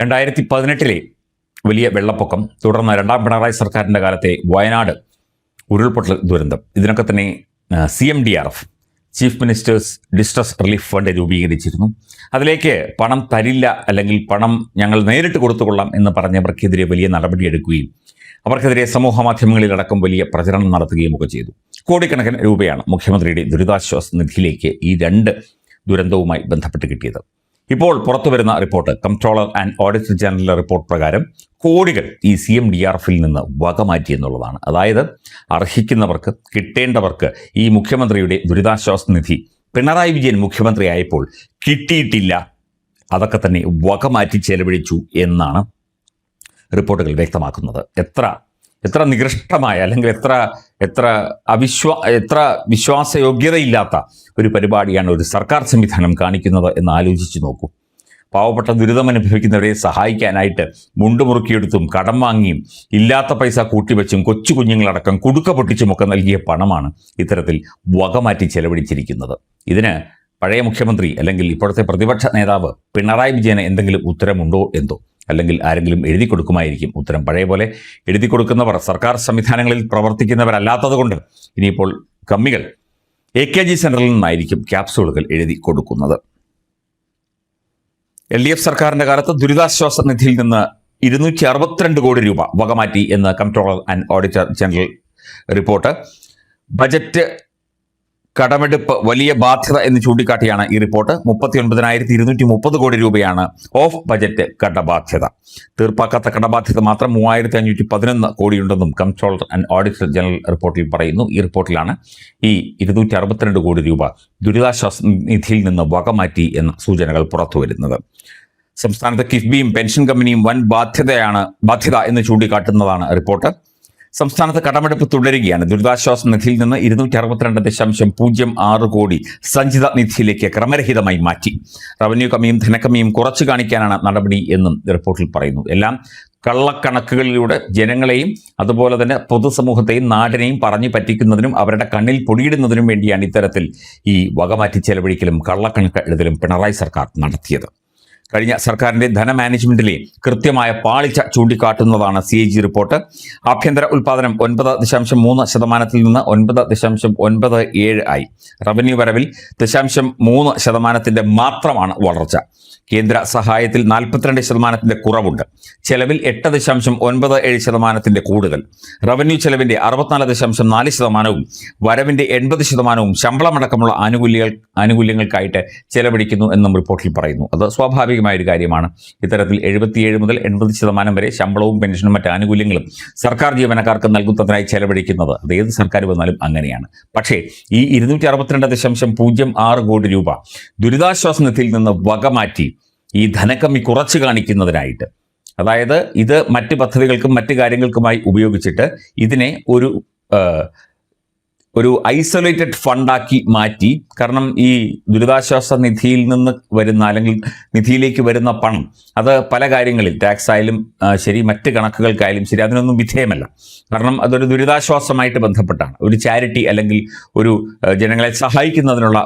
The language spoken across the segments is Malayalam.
2018 വലിയ വെള്ളപ്പൊക്കം, തുടർന്ന് രണ്ടാം പിണറായി സർക്കാരിൻ്റെ കാലത്തെ വയനാട് ഉരുൾപൊട്ടൽ ദുരന്തം, ഇതിനൊക്കെ തന്നെ CMDRF chief minister's distress relief fund രൂപീകരിച്ചിരുന്നു. അതിലേക്ക് പണം തരില്ല, അല്ലെങ്കിൽ പണം ഞങ്ങൾ നേരിട്ട് കൊടുത്തുകൊള്ളാം എന്ന് പറഞ്ഞവർക്കെതിരെ വലിയ നടപടിയെടുക്കുകയും അവർക്കെതിരെ സമൂഹ മാധ്യമങ്ങളിലടക്കം വലിയ പ്രചരണം നടത്തുകയും ഒക്കെ ചെയ്തു. കോടിക്കണക്കിന് രൂപയാണ് മുഖ്യമന്ത്രിയുടെ ദുരിതാശ്വാസ നിധിയിലേക്ക് ഈ രണ്ട് ദുരന്തവുമായി ബന്ധപ്പെട്ട് കിട്ടിയത്. ഇപ്പോൾ പുറത്തുവരുന്ന report, comptroller and auditor general report പ്രകാരം കോടികൾ ഈ CMDRFിൽ നിന്ന് വകമാറ്റി എന്നുള്ളതാണ്. അതായത് അർഹിക്കുന്നവർക്ക്, കിട്ടേണ്ടവർക്ക് ഈ മുഖ്യമന്ത്രിയുടെ ദുരിതാശ്വാസ നിധി പിണറായി വിജയൻ മുഖ്യമന്ത്രിയായപ്പോൾ കിട്ടിയിട്ടില്ല, അതൊക്കെ തന്നെ വകമാറ്റി ചെലവഴിച്ചു എന്നാണ് റിപ്പോർട്ടുകൾ വ്യക്തമാക്കുന്നത്. എത്ര നികൃഷ്ടമായ, അല്ലെങ്കിൽ എത്ര വിശ്വാസയോഗ്യതയില്ലാത്ത ഒരു പരിപാടിയാണ് ഒരു സർക്കാർ സംവിധാനം കാണിക്കുന്നത് എന്ന് ആലോചിച്ച് നോക്കൂ. പാവപ്പെട്ട ദുരിതമനുഭവിക്കുന്നവരെ സഹായിക്കാനായിട്ട് മുണ്ടുമുറുക്കിയെടുത്തും കടം വാങ്ങിയും ഇല്ലാത്ത പൈസ കൂട്ടിവെച്ചും കൊച്ചു കുഞ്ഞുങ്ങളടക്കം കുടുക്ക പൊട്ടിച്ചുമൊക്കെ നൽകിയ പണമാണ് ഇത്തരത്തിൽ വകമാറ്റി ചെലവഴിച്ചിരിക്കുന്നത്. ഇതിന് പഴയ മുഖ്യമന്ത്രി അല്ലെങ്കിൽ ഇപ്പോഴത്തെ പ്രതിപക്ഷ നേതാവ് പിണറായി വിജയന് എന്തെങ്കിലും ഉത്തരമുണ്ടോ എന്തോ, അല്ലെങ്കിൽ ആരെങ്കിലും എഴുതി കൊടുക്കുമായിരിക്കും ഉത്തരം. പഴയ പോലെ എഴുതി കൊടുക്കുന്നവർ സർക്കാർ സംവിധാനങ്ങളിൽ പ്രവർത്തിക്കുന്നവരല്ലാത്തതുകൊണ്ട് ഇനിയിപ്പോൾ കമ്മികൾ AKG സെൻറ്ററിൽ നിന്നായിരിക്കും ക്യാപ്സൂളുകൾ എഴുതി കൊടുക്കുന്നത്. LDF സർക്കാരിൻ്റെ കാലത്ത് ദുരിതാശ്വാസ നിധിയിൽ നിന്ന് 262 കോടി രൂപ വകമാറ്റി എന്ന് comptroller and auditor general report. Budget കടമെടുപ്പ് വലിയ ബാധ്യത എന്ന് ചൂണ്ടിക്കാട്ടിയാണ് ഈ റിപ്പോർട്ട്. 39,230 കോടി രൂപയാണ് ഓഫ് ബജറ്റ് കടബാധ്യത. തീർപ്പാക്കാത്ത കടബാധ്യത മാത്രം 3,511 കോടിയുണ്ടെന്നും കംട്രോളർ ആൻഡ് ഓഡിറ്റർ ജനറൽ റിപ്പോർട്ടിൽ പറയുന്നു. ഈ റിപ്പോർട്ടിലാണ് ഈ 262 കോടി രൂപ ദുരിതാശ്വാസ നിധിയിൽ നിന്ന് വകമാറ്റി എന്ന സൂചനകൾ പുറത്തുവരുന്നത്. സംസ്ഥാനത്ത് കിഫ്ബിയും പെൻഷൻ കമ്പനിയും വൻ ബാധ്യത എന്ന് ചൂണ്ടിക്കാട്ടുന്നതാണ് റിപ്പോർട്ട്. സംസ്ഥാനത്ത് കടമെടുപ്പ് തുടരുകയാണ്. ദുരിതാശ്വാസ നിധിയിൽ നിന്ന് 262.06 കോടി സഞ്ചിത നിധിയിലേക്ക് ക്രമരഹിതമായി മാറ്റി. റവന്യൂ കമ്മിയും ധനക്കമ്മിയും കുറച്ചു കാണിക്കാനാണ് നടപടി എന്നും റിപ്പോർട്ടിൽ പറയുന്നു. എല്ലാം കള്ളക്കണക്കുകളിലൂടെ ജനങ്ങളെയും അതുപോലെ തന്നെ പൊതുസമൂഹത്തെയും നാടിനെയും പറഞ്ഞു പറ്റിക്കുന്നതിനും അവരുടെ കണ്ണിൽ പൊടിയിടുന്നതിനും വേണ്ടിയാണ് ഇത്തരത്തിൽ ഈ വകമാറ്റി ചെലവഴിക്കലും കള്ളക്കണക്ക് എഴുതലും പിണറായി സർക്കാർ നടത്തിയത്. കഴിഞ്ഞ സർക്കാരിൻ്റെ ധനമാനേജ്മെന്റിലെ കൃത്യമായ പാളിച്ച ചൂണ്ടിക്കാട്ടുന്നതാണ് CAG റിപ്പോർട്ട്. ആഭ്യന്തര ഉൽപ്പാദനം 9.3% നിന്ന് 9.97 ആയി. റവന്യൂ വരവിൽ 0.3% മാത്രമാണ് വളർച്ച. കേന്ദ്ര സഹായത്തിൽ 42% കുറവുണ്ട്. ചെലവിൽ 8.97% കൂടുതൽ. റവന്യൂ ചെലവിൻ്റെ 64.4%, വരവിൻ്റെ 80%, ശമ്പളമടക്കമുള്ള ആനുകൂല്യങ്ങൾക്കായിട്ട് ചെലവഴിക്കുന്നു എന്നും റിപ്പോർട്ടിൽ പറയുന്നു. അത് സ്വാഭാവികമായ ഒരു കാര്യമാണ്. ഇത്തരത്തിൽ 77 മുതൽ 80% വരെ ശമ്പളവും പെൻഷനും മറ്റ് ആനുകൂല്യങ്ങളും സർക്കാർ ജീവനക്കാർക്ക് നൽകുന്നതിനായി ചെലവഴിക്കുന്നത് അത് ഏത് സർക്കാർ വന്നാലും അങ്ങനെയാണ്. പക്ഷേ ഈ 262.06 കോടി രൂപ ദുരിതാശ്വാസ നിധിയിൽ നിന്ന് വകമാറ്റി ഈ ധനക്കമ്മി കുറച്ച് കാണിക്കുന്നതിനായിട്ട്, അതായത് ഇത് മറ്റ് പദ്ധതികൾക്കും മറ്റ് കാര്യങ്ങൾക്കുമായി ഉപയോഗിച്ചിട്ട് ഇതിനെ ഒരു ഐസൊലേറ്റഡ് ഫണ്ടാക്കി മാറ്റി. കാരണം ഈ ദുരിതാശ്വാസ നിധിയിൽ നിന്ന് വരുന്ന, അല്ലെങ്കിൽ നിധിയിലേക്ക് വരുന്ന പണം അത് പല കാര്യങ്ങളിൽ, ടാക്സ് ആയാലും ശരി, മറ്റ് കണക്കുകൾക്കായാലും ശരി, അതിനൊന്നും വിധേയമല്ല. കാരണം അതൊരു ദുരിതാശ്വാസമായിട്ട് ബന്ധപ്പെട്ടാണ്, ഒരു ചാരിറ്റി അല്ലെങ്കിൽ ഒരു ജനങ്ങളെ സഹായിക്കുന്നതിനുള്ള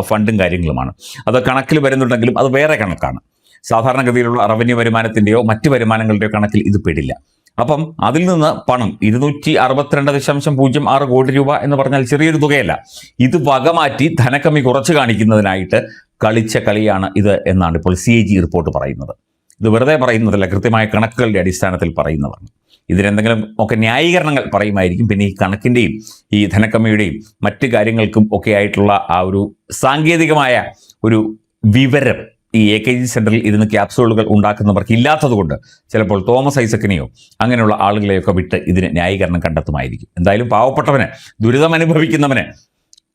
ഫണ്ടും കാര്യങ്ങളുമാണ്. അത് കണക്കിൽ വരുന്നുണ്ടെങ്കിലും അത് വേറെ കണക്കാണ്. സാധാരണഗതിയിലുള്ള റവന്യൂ വരുമാനത്തിൻ്റെയോ മറ്റ് വരുമാനങ്ങളുടെയോ കണക്കിൽ ഇത് പെടില്ല. അപ്പം അതിൽ നിന്ന് പണം 262.06 കോടി രൂപ എന്ന് പറഞ്ഞാൽ ചെറിയൊരു തുകയല്ല. ഇത് വകമാറ്റി ധനക്കമ്മി കുറച്ച് കാണിക്കുന്നതിനായിട്ട് കളിച്ച കളിയാണ് ഇത് എന്നാണ് ഇപ്പോൾ CAG റിപ്പോർട്ട് പറയുന്നത്. ഇത് വെറുതെ പറയുന്നതല്ല, കൃത്യമായ കണക്കുകളുടെ അടിസ്ഥാനത്തിൽ പറയുന്നതാണ്. ഇതിനെന്തെങ്കിലും ഒക്കെ ന്യായീകരണങ്ങൾ പറയുമായിരിക്കും. പിന്നെ ഈ കണക്കിൻ്റെയും ഈ ധനക്കമ്മിയുടെയും മറ്റ് കാര്യങ്ങൾക്കും ഒക്കെ ആയിട്ടുള്ള ആ ഒരു സാങ്കേതികമായ ഒരു വിവരം ഈ AKG സെൻറ്ററിൽ ഇരുന്ന് ക്യാപ്സൂളുകൾ ഉണ്ടാക്കുന്നവർക്ക് ഇല്ലാത്തതുകൊണ്ട് ചിലപ്പോൾ തോമസ് ഐസക്കിനെയോ അങ്ങനെയുള്ള ആളുകളെയൊക്കെ വിട്ട് ഇതിന് ന്യായീകരണം കണ്ടെത്തുമായിരിക്കും. എന്തായാലും പാവപ്പെട്ടവന്, ദുരിതമനുഭവിക്കുന്നവന്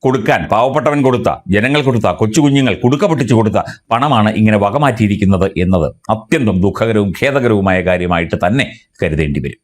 കൊടുക്കാൻ പാവപ്പെട്ടവൻ കൊടുത്ത, ജനങ്ങൾ കൊടുത്ത, കൊച്ചു കുഞ്ഞുങ്ങൾ കുടുക്ക പൊട്ടിച്ചു കൊടുത്ത പണമാണ് ഇങ്ങനെ വകമാറ്റിയിരിക്കുന്നത് എന്നത് അത്യന്തം ദുഃഖകരവും ഖേദകരവുമായ കാര്യമായിട്ട് തന്നെ കരുതേണ്ടി വരും.